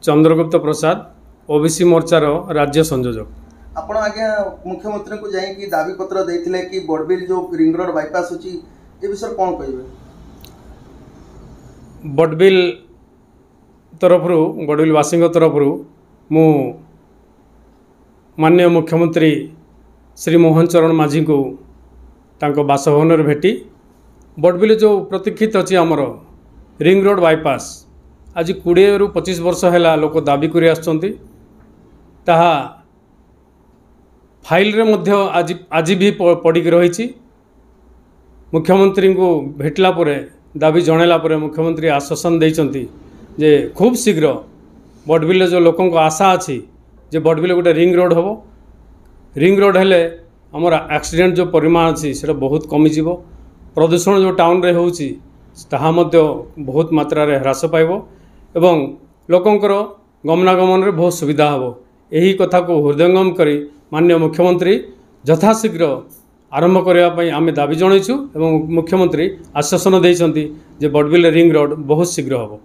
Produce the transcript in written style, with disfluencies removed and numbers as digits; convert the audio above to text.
चंद्रगुप्त प्रसाद OBC मोर्चार राज्य संयोजक। आपण आज्ञा मुख्यमंत्री को जाई कि दाबी पत्र देथिले कि बड़बिल जो रिंग रोड बाईपास होची ए विषय कोन कहबे? बड़बिल तरफरु बड़बिलवासी तरफरु मु माननीय मुख्यमंत्री श्री मोहन चरण माझी को तांको बासभवन रे भेटी बड़बिल जो प्रतीक्षित अच्छी आमर रिंग रोड बाईपास आज 20 रु 25 वर्ष है लोक दाबी कर ताहा फाइल रे मध्य आज भी पड़ी रही। मुख्यमंत्री को भेटला परे दाबी जनला परे मुख्यमंत्री आश्वासन देइचंती जे खूब शीघ्र बड़बिल जो लोकों को आशा अच्छी जे बड़बिल गोटे रिंग रोड हम रिंग रोड हेले आमर एक्सीडेंट जो परिमाण अच्छी से बहुत कमिज प्रदूषण जो टाउन रे होउची ताहा मध्य बहुत मात्रा रे ह्रास पाइब एवं लोकंकर गमनागमन रे बहुत सुविधा हम। यही कथा को हृदयंगम करी माननीय मुख्यमंत्री यथाशीघ्र आरंभ करने आम दाबी जनइछु एवं मुख्यमंत्री आश्वासन देइछंती जे बड़बिल रिंग रोड बहुत शीघ्र हम।